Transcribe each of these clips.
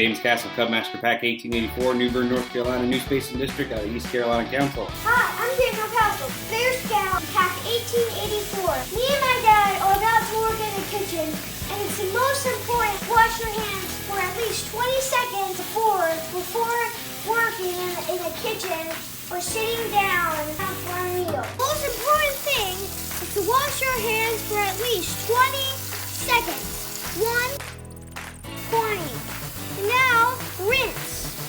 James Cassell, Cubmaster Pack 1884, New Bern, North Carolina, Neuse Basin District out of East Carolina Council. Hi, I'm Daniel Castle, Cub Scout Pack 1884. Me and my dad are about to work in the kitchen, and it's the most important to wash your hands for at least 20 seconds before working in the kitchen or sitting down for a meal. The most important thing is to wash your hands for at least 20 seconds. 20. And now, rinse.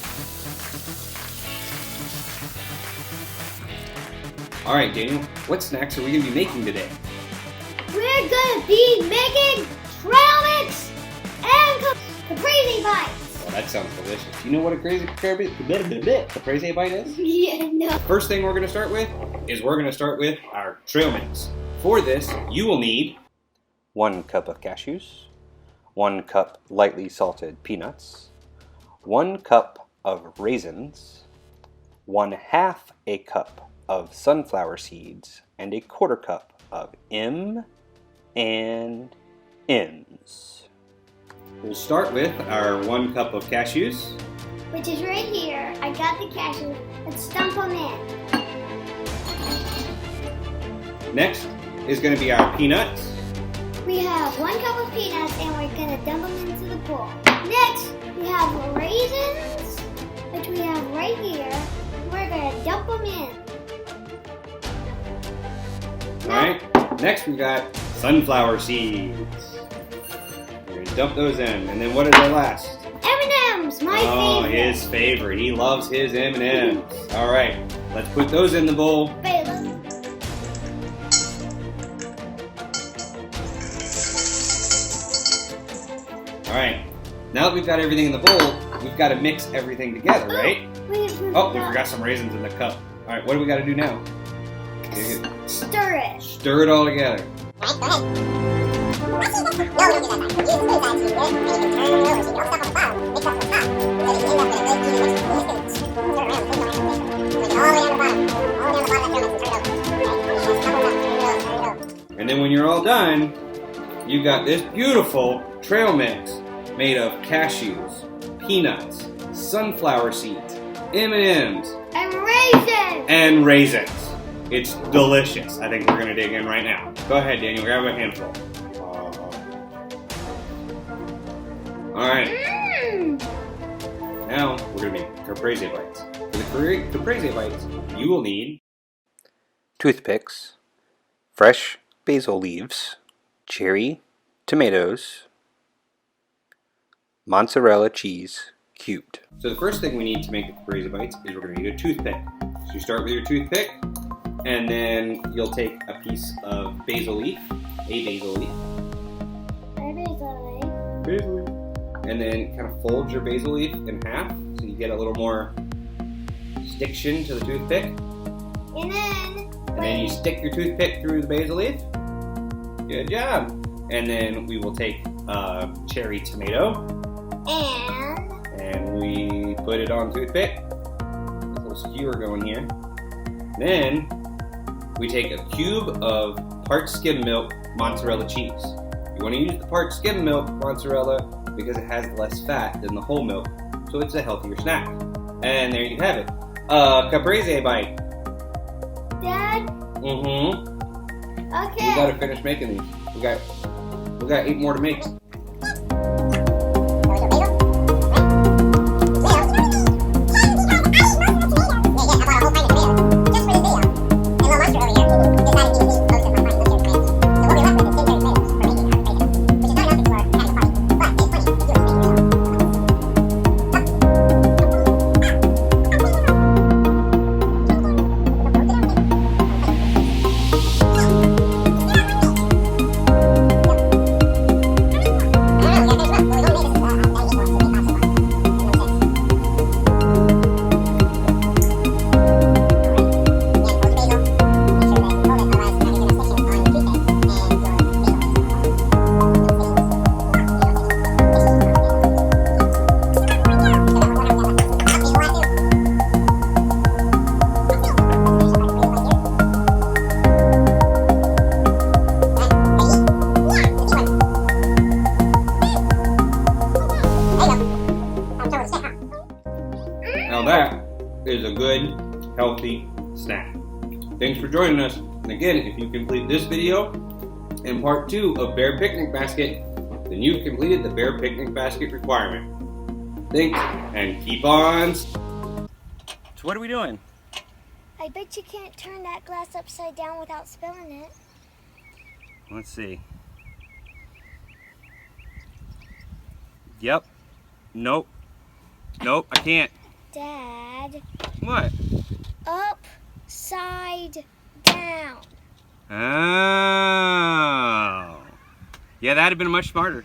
All right, Daniel, what snacks are we going to be making today? We're going to be making trail mix and Caprese bites. Well, that sounds delicious. You know what a Caprese bite is? Yeah, no. First thing we're going to start with is our trail mix. For this, you will need 1 cup of cashews, 1 cup lightly salted peanuts, 1 cup of raisins, 1/2 a cup of sunflower seeds, and 1/4 cup of M&Ms. We'll start with our 1 cup of cashews. Which is right here. I got the cashews. Let's dump them in. Next is going to be our peanuts. We have 1 cup of peanuts and we're going to dump them into the bowl. Next, we have raisins, which we have right here. We're going to dump them in. Alright, next we got sunflower seeds. We're going to dump those in. And then what is our last? M&M's, my Oh, favorite. his favorite. He loves his M&M's. Alright, let's put those in the bowl. Basil. Alright, now that we've got everything in the bowl, we've got to mix everything together, right? Oh, we forgot some raisins in the cup. Alright, what do we got to do now? Stir it. Stir it all together. And then when you're all done, you've got this beautiful trail mix made of cashews, peanuts, sunflower seeds, M&Ms, And raisins. and raisins. It's delicious. I think we're going to dig in right now. Go ahead, Daniel. Grab a handful. All right. Now we're going to make Caprese bites. For the Caprese bites, you will need Toothpicks, fresh basil leaves, cherry tomatoes, mozzarella cheese cubed. So the first thing we need to make the Caprese bites is we're going to need a toothpick. So you start with your toothpick, and then you'll take a piece of basil leaf, basil leaf, and then kind of fold your basil leaf in half so you get a little more stiction to the toothpick. And then you stick your toothpick through the basil leaf. Good job. And then we will take a cherry tomato. And we put it on toothpick. A little skewer going here. Then we take a cube of part skim milk mozzarella cheese. You want to use the part skim milk mozzarella because it has less fat than the whole milk, so it's a healthier snack. And there you have it. Caprese bite. Dad? Mm-hmm. Okay. We gotta finish making these. We got 8 more to make. is a good, healthy snack. Thanks for joining us. And again, if you complete this video and part 2 of Bear Picnic Basket, then you've completed the Bear Picnic Basket requirement. Thanks, and keep on. So what are we doing? I bet you can't turn that glass upside down without spilling it. Let's see. Yep. Nope. Nope, I can't. Dad. What? Upside down. Oh. Yeah, that'd have been much smarter.